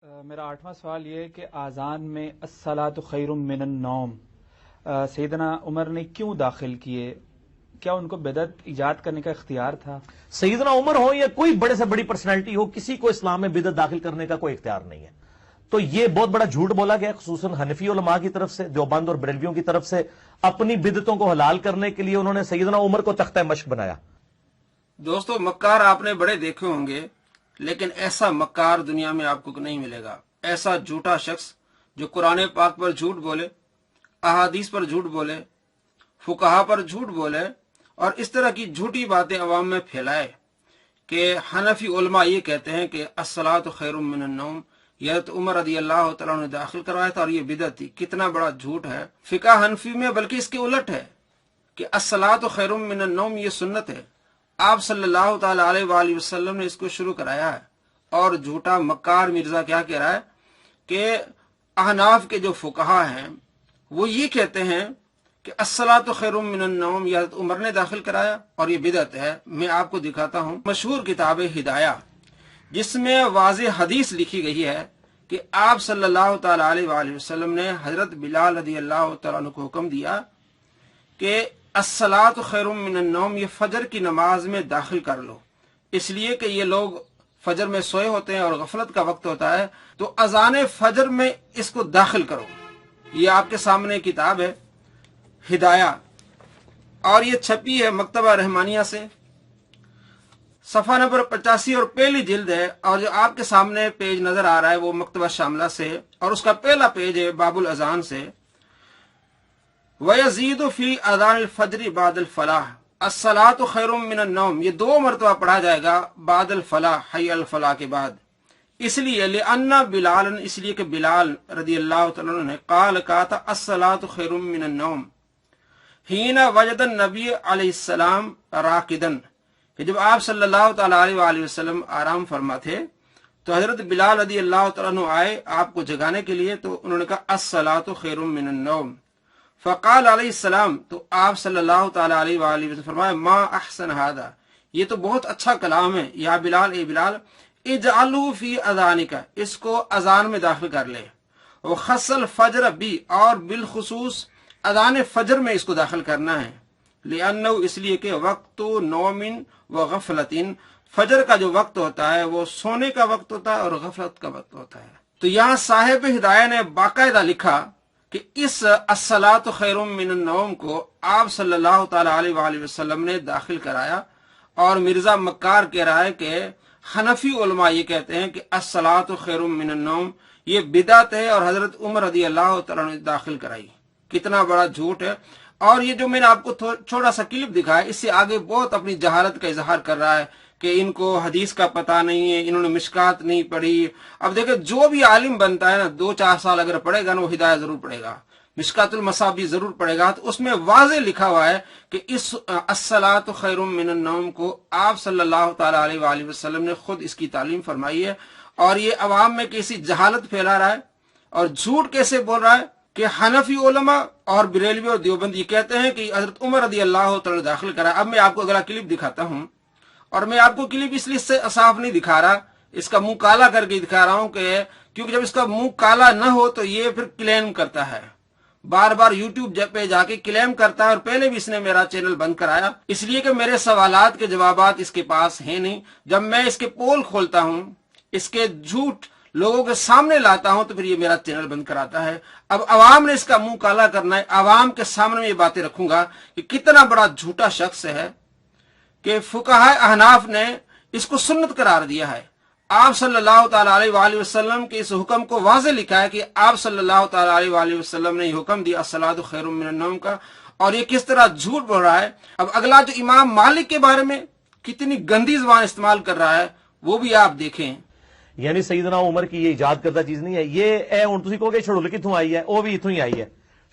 میرا 8واں سوال یہ ہے کہ آذان میں الصلاۃ خیر من النوم سیدنا عمر نے کیوں داخل کیے؟ کیا ان کو بدعت ایجاد کرنے کا اختیار تھا؟ سیدنا عمر ہو یا کوئی بڑے سے بڑی پرسنالٹی ہو، کسی کو اسلام میں بدعت داخل کرنے کا کوئی اختیار نہیں ہے. تو یہ بہت بڑا جھوٹ بولا گیا، خصوصاً حنفی علماء کی طرف سے، دیوبند اور بریلویوں کی طرف سے. اپنی بدعتوں کو حلال کرنے کے لیے انہوں نے سیدنا عمر کو تختہ مشق بنایا. دوستو، مکار آپ نے بڑے دیکھے ہوں گے، لیکن ایسا مکار دنیا میں آپ کو نہیں ملے گا. ایسا جھوٹا شخص جو قرآن پاک پر جھوٹ بولے، احادیث پر جھوٹ بولے، فقہا پر جھوٹ بولے اور اس طرح کی جھوٹی باتیں عوام میں پھیلائے کہ حنفی علماء یہ کہتے ہیں کہ الصلاۃ خیر من النوم، یہ تو عمر رضی اللہ تعالیٰ نے داخل کروایا تھا اور یہ بدعت تھی. کتنا بڑا جھوٹ ہے. فقہ حنفی میں بلکہ اس کے الٹ ہے کہ الصلاۃ خیر من النوم یہ سنت ہے. آپ صلی اللہ تعالی علیہ وآلہ وسلم نے اس کو شروع کرایا ہے. اور جھوٹا مکار مرزا کیا کہہ رہا ہے کہ احناف کے جو فقہا ہیں وہ یہ کہتے ہیں کہ الصلاۃ خیر من النوم یہ حضرت عمر نے داخل کرایا اور یہ بدعت ہے. میں آپ کو دکھاتا ہوں مشہور کتاب ہدایہ، جس میں واضح حدیث لکھی گئی ہے کہ آپ صلی اللہ تعالی علیہ وآلہ وسلم نے حضرت بلال رضی اللہ تعالیٰ عنہ کو حکم دیا کہ الصلاۃ خیر من النوم یہ فجر کی نماز میں داخل کر لو، اس لیے کہ یہ لوگ فجر میں سوئے ہوتے ہیں اور غفلت کا وقت ہوتا ہے، تو اذان فجر میں اس کو داخل کرو. یہ آپ کے سامنے کتاب ہے ہدایہ اور یہ چھپی ہے مکتبہ رحمانیہ سے، صفحہ نمبر 85 اور پہلی جلد ہے. اور جو آپ کے سامنے پیج نظر آ رہا ہے وہ مکتبہ شاملہ سے اور اس کا پہلا پیج ہے باب الاذان سے. وَيَزِيدُ فِي اذان الفجر بعد الفلاح الصلاۃ خیر من النوم، یہ 2 مرتبہ پڑھا جائے گا بعد الفلاح، حی الفلاح کے بعد. اس لیے لأن بلال، اس لیے کہ بلال رضی اللہ تعالیٰ عنہ نے قال کہا تھا الصلاۃ خیر من النوم حین وجد النبی علیہ السلام راقدن، کہ جب آپ صلی اللہ تعالی علیہ وآلہ وسلم آرام فرما تھے تو حضرت بلال رضی اللہ تعالیٰ عنہ آئے آپ کو جگانے کے لیے، تو انہوں نے کہا الصلاۃ خیر من النوم. فقال علیہ السلام، تو آپ صلی اللہ تعالی علیہ وآلہ وسلم فرمایا ما احسن ھذا، یہ تو بہت اچھا کلام ہے. یا بلال، اے بلال، اجعلوا فی اذانک، اس کو اذان میں داخل کر لے. وخص الفجر بھی، اور بالخصوص اذان فجر میں اس کو داخل کرنا ہے. لأنہ، اس لیے کہ وقت نوم و غفلت، فجر کا جو وقت ہوتا ہے وہ سونے کا وقت ہوتا ہے اور غفلت کا وقت ہوتا ہے. تو یہاں صاحب ہدایہ نے باقاعدہ لکھا کہ اس الصلاۃ خیر من النوم کو آپ صلی اللہ تعالی علیہ وآلہ وسلم نے داخل کرایا. اور مرزا مکار کہہ رہا ہے کہ حنفی علماء یہ کہتے ہیں کہ الصلاۃ خیر من النوم یہ بدعت ہے اور حضرت عمر رضی اللہ تعالیٰ نے داخل کرائی. کتنا بڑا جھوٹ ہے. اور یہ جو میں نے آپ کو چھوٹا سا کلپ دکھایا، اس سے آگے بہت اپنی جہالت کا اظہار کر رہا ہے کہ ان کو حدیث کا پتہ نہیں ہے، انہوں نے مشکات نہیں پڑھی. اب دیکھیں، جو بھی عالم بنتا ہے نا 2-4 سال اگر پڑھے گا نا، وہ ہدایہ ضرور پڑھے گا، مشکات المصابیح ضرور پڑھے گا. تو اس میں واضح لکھا ہوا ہے کہ اس الصلاۃ خیر من النوم کو آپ صلی اللہ تعالی علیہ وآلہ وسلم نے خود اس کی تعلیم فرمائی ہے. اور یہ عوام میں کیسی جہالت پھیلا رہا ہے اور جھوٹ کیسے بول رہا ہے کہ حنفی علماء اور بریلوی اور دیوبند یہ کہتے ہیں کہ حضرت عمر رضی اللہ تعالی نے داخل کرا. اب میں آپ کو اگلا کلپ دکھاتا ہوں، اور میں آپ کو کلپ اس لیے سے صاف نہیں دکھا رہا، اس کا منہ کالا کر کے دکھا رہا ہوں کہ کیونکہ جب اس کا منہ کالا نہ ہو تو یہ پھر کلیم کرتا ہے، بار بار یوٹیوب پہ جا کے کلیم کرتا ہے. اور پہلے بھی اس نے میرا چینل بند کرایا، اس لیے کہ میرے سوالات کے جوابات اس کے پاس ہیں نہیں. جب میں اس کے پول کھولتا ہوں، اس کے جھوٹ لوگوں کے سامنے لاتا ہوں، تو پھر یہ میرا چینل بند کراتا ہے. اب عوام نے اس کا منہ کالا کرنا ہے. عوام کے سامنے میں یہ باتیں رکھوں گا کہ کتنا بڑا جھوٹا شخص ہے کہ فقہاء احناف نے اس کو سنت قرار دیا ہے. آپ صلی اللہ تعالی علیہ وآلہ وسلم کے اس حکم کو واضح لکھا ہے کہ آپ صلی اللہ تعالی علیہ وآلہ وسلم نے یہ حکم دیا الصلاۃ خیر من النوم کا، اور یہ کس طرح جھوٹ بول رہا ہے. اب اگلا جو امام مالک کے بارے میں کتنی گندی زبان استعمال کر رہا ہے وہ بھی آپ دیکھیں. یعنی سیدنا عمر کی یہ ایجاد کردہ چیز نہیں ہے. یہ ہوں تسی کہو گے چھڑول کتوں آئی ہے، وہ بھی اتوں ہی آئی ہے.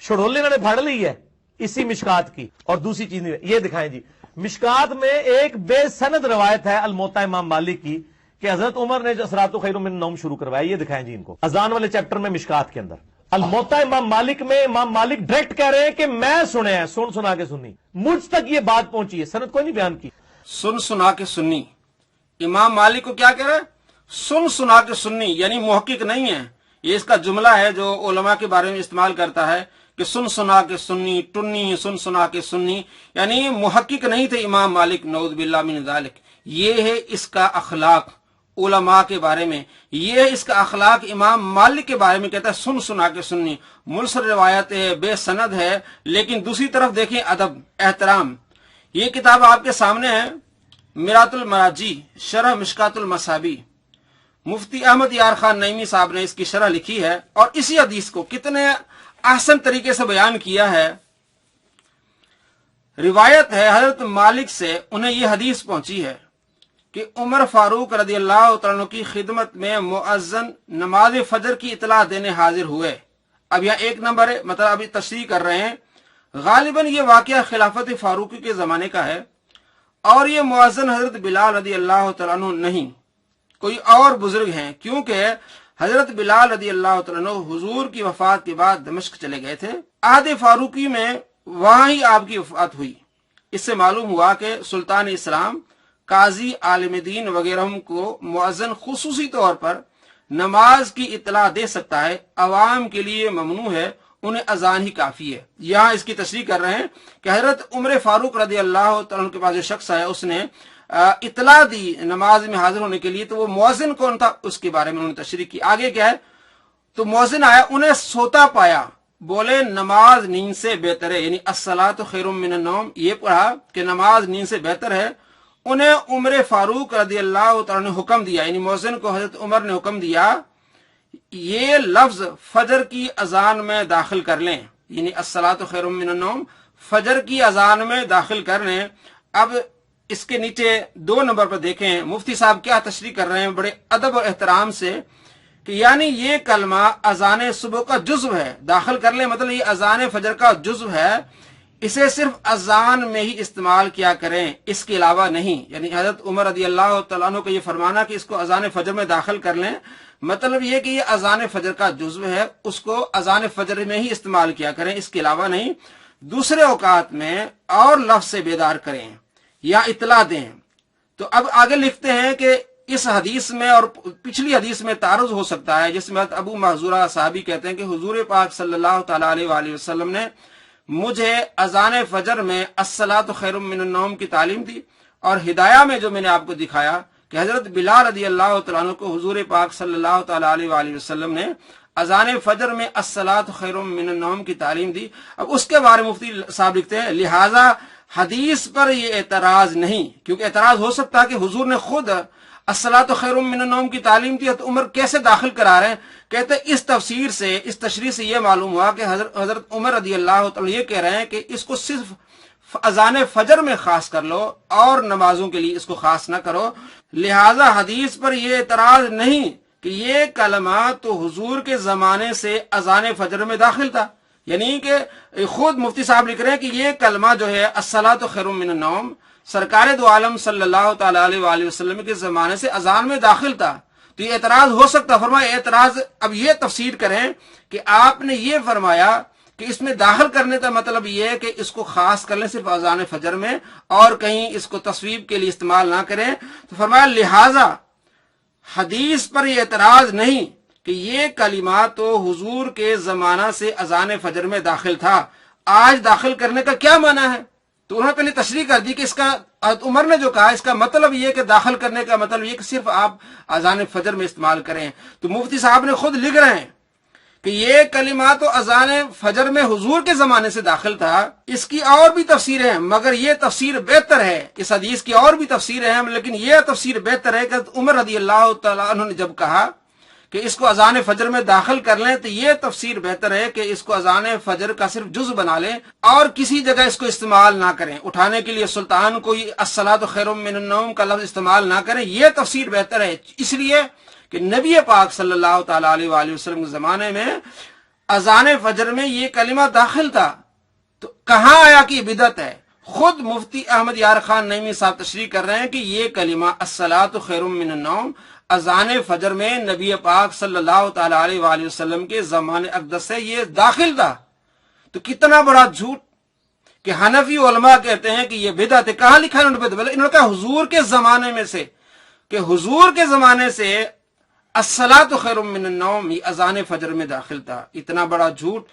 چھڑول انہوں نے پھڑ لی ہے اسی مشکات کی. اور دوسری چیز نہیں، یہ دکھائیں جی، مشکات میں ایک بے سند روایت ہے الموطا امام مالک کی کہ حضرت عمر نے جو الصلاۃ خیر من النوم شروع کروایا. یہ دکھائیں جی ان کو اذان والے چیپٹر میں مشکات کے اندر الموطا امام مالک میں امام مالک ڈائریکٹ کہہ رہے ہیں کہ میں سنے ہیں، سنا کے سنی، مجھ تک یہ بات پہنچی ہے، سند کوئی نہیں بیان کی، سنا کے سنی. امام مالک کو کیا کہہ رہے ہیں؟ सुन सुना के सुन्नी यानी मुहक्किक नहीं है, ये इसका जुमला है जो उलमा के बारे में इस्तेमाल करता है कि सुन सुना के सुन्नी, टुन्नी सुन सुना के सुन्नी, यानी मुहक्किक नहीं थे इमाम मालिक नऊज़ बिल्लाह मिन ज़ालिक। ये है इसका अखलाक उलमा के बारे में, ये है इसका अखलाक इमाम मालिक के बारे में, कहता है सुन सुना के सुन्नी। मुरसल रिवायत है, बेसनद है, लेकिन दूसरी तरफ देखें अदब एहतराम। ये किताब आपके सामने है, मिरातुल मराजी शरह मिशकातुल मसाबी, मुफ्ती अहमद यार खान नईमी साहब ने इसकी शरह लिखी है और इसी हदीस को कितने आसान तरीके से बयान किया है। रिवायत है हजरत मालिक से, उन्हें यह हदीस पहुंची है कि उमर फारूक रज़ी अल्लाह तआला अन्हु की खिदमत में मुअज्जिन नमाज फजर की इतला देने हाजिर हुए। अब यहाँ एक नंबर है, मतलब अभी तशरीह कर रहे हैं, गालिबन ये वाकया खिलाफत फारूकी के जमाने का है और ये मुअज्जिन हजरत बिलाल रज़ी अल्लाह तआला अन्हु नहीं, कोई और बुजुर्ग हैं, क्योंकि हजरत बिलाल रज़ी अल्लाह तआला अन्हु हुजूर की वफात के बाद दमिश्क चले गए थे। आहद फारूकी में वहां ही आपकी वफात हुई। इससे मालूम हुआ कि सुल्तान इस्लाम, काजी, आलिम दीन वगैरह को मुअज्जिन खुसूसी तौर पर नमाज की इतला दे सकता है, अवाम के लिए ममनू है, उन्हें अजान ही काफी है। यहाँ इसकी तशरीह कर रहे हैं कि हजरत उमर फारूक रज़ी अल्लाह तआला अन्हु के पास जो शख्स है उसने इतला दी नमाज में हाजिर होने के लिए, तो वो मुअज्जिन कौन था उसके बारे में उन्होंने तशरीह की। आगे क्या है, तो मुअज्जिन आया, उन्हें सोता पाया, बोले नमाज नींद से बेहतर है, यानी अस्सलातु खैरुम मिनन नौम, ये पढ़ा कि नमाज नींद से बेहतर है। उन्हें उमर फारूक रज़ी अल्लाह तआला ने हुक्म दिया, यानी मुअज्जिन को हजरत उमर ने हुक्म दिया ये लफ्ज फजर की अजान में दाखिल कर लें, यानी अस्सलातु खैरुम मिनन नौम फजर की अजान में दाखिल कर लें। अब इसके नीचे 2 नंबर पर देखें मुफ्ती साहब क्या तशरीह कर रहे हैं बड़े अदब और एहतराम से कि यानी ये कलमा अजान सुबह का जुज़्व है, दाखिल कर ले मतलब ये अजान फजर का जुज़्व है, इसे सिर्फ अजान में ही इस्तेमाल किया करें, इसके अलावा नहीं। यानी हजरत उमर रज़ी अल्लाह तआला अन्हु को ये फरमाना कि इसको अजान फजर में दाखिल कर लें, मतलब ये कि ये अजान फजर का जुज़्व है, उसको अजान फजर में ही इस्तेमाल किया करें, इसके अलावा नहीं। दूसरे औकात में और लफ्ज से बेदार करें या इतला दें। तो अब आगे लिखते हैं कि इस हदीस में और पिछली हदीस में तारुज हो सकता है, जिसमें अबू महजूरा साहबी कहते हैं कि हुजूर पाक सल्लल्लाहु तआला अलैहि वसल्लम ने मुझे अजान फजर में अस्सलातु खैरुम मिनन नौम की तालीम दी, और हिदाया में जो मैंने आपको दिखाया कि हजरत बिलाल रज़ी अल्लाह तआला अन्हु को हुजूर पाक सल्लल्लाहु तआला अलैहि वसल्लम ने अजान फजर में अस्सलातु खैरुम मिनन नौम की तालीम दी। अब उसके बारे में मुफ्ती साहब लिखते हैं लिहाजा हदीस पर ये एतराज नहीं, क्योंकि एतराज हो सकता है कि हुजूर ने खुद अस्सलातु खैरुम मिनन नौम की तालीम दी तो उमर कैसे दाखिल करा रहे हैं। कहते इस तफसीर से, इस तशरीह से यह मालूम हुआ कि हजरत उमर रज़ी अल्लाह तआला ये कह रहे हैं कि इसको सिर्फ अजान फजर में खास कर लो और नमाजों के लिए इसको खास न करो। लिहाजा हदीस पर यह एतराज नहीं कि ये कलमा तो हुजूर के जमाने से अजान फजर में दाखिल था, यानी कि खुद मुफ्ती साहब लिख रहे हैं कि ये कलमा जो है अस्सलातु खैरुम मिनन नौम सरकार दो आलम सल्लल्लाहु तआला अलैहि वसल्लम के जमाने से अजान में दाखिल था। तो ये एतराज हो सकता, फरमाया एतराज अब ये तफसीर करें कि आपने ये फरमाया कि इसमें दाखिल करने का मतलब ये है कि इसको खास कर लें सिर्फ अजान फजर में और कहीं इसको तस्वीब के लिए इस्तेमाल ना करें। तो फरमाया लिहाजा हदीस पर यह एतराज नहीं कि ये कलिमा तो हुजूर के जमाना से अजान फजर में दाखिल था, आज दाखिल करने का क्या माना है। तो उन्होंने पहले तशरीह कर दी कि इसका उमर ने जो कहा इसका मतलब ये कि दाखिल करने का मतलब ये कि सिर्फ आप अजान फजर में इस्तेमाल करें। तो मुफ्ती साहब ने खुद लिख रहे हैं कि ये कलिमा तो अजान फजर में हुजूर के जमाने से दाखिल था, इसकी और भी तफसीर है मगर ये तफसीर बेहतर है, इस हदीस की और भी तफसीर है लेकिन ये तफसीर बेहतर है कि उमर रज़ी अल्लाह तआला अन्हु ने जब कहा कि इसको अजान फजर में दाखिल कर लें तो ये तफसीर बेहतर है कि इसको अजान फजर का सिर्फ जुज़ बना लें और किसी जगह इसको इस्तेमाल ना करें, उठाने के लिए सुल्तान कोई अस्सलातु खैरुम मिनन नौम का लफ्ज इस्तेमाल ना करें, ये तफसीर बेहतर है। इसलिए कि नबी पाक सल्लल्लाहु तआला अलैहि वसल्लम के जमाने में अजान फजर में ये कलिमा दाखिल था, तो कहाँ आया कि बिदअत है। खुद मुफ्ती अहमद यार खान नईमी साहब तशरीह कर रहे हैं कि ये कलिमा अस्सलातु खैरुम मिनन नौम अजान फजर में नबी पाक सल्लल्लाहु तआला अलैहि वसल्लम के ज़माने अक़दस से ये दाखिल था। तो कितना बड़ा झूठ कि हनफी उलमा कहते हैं कि ये बिदअत है। कहाँ लिखा है इन्होंने? इन्होंने कहा हुजूर के जमाने में से, कि हुजूर के जमाने से الصلاۃ خیر من النوم یہ اذان فجر میں داخل تھا. اتنا بڑا جھوٹ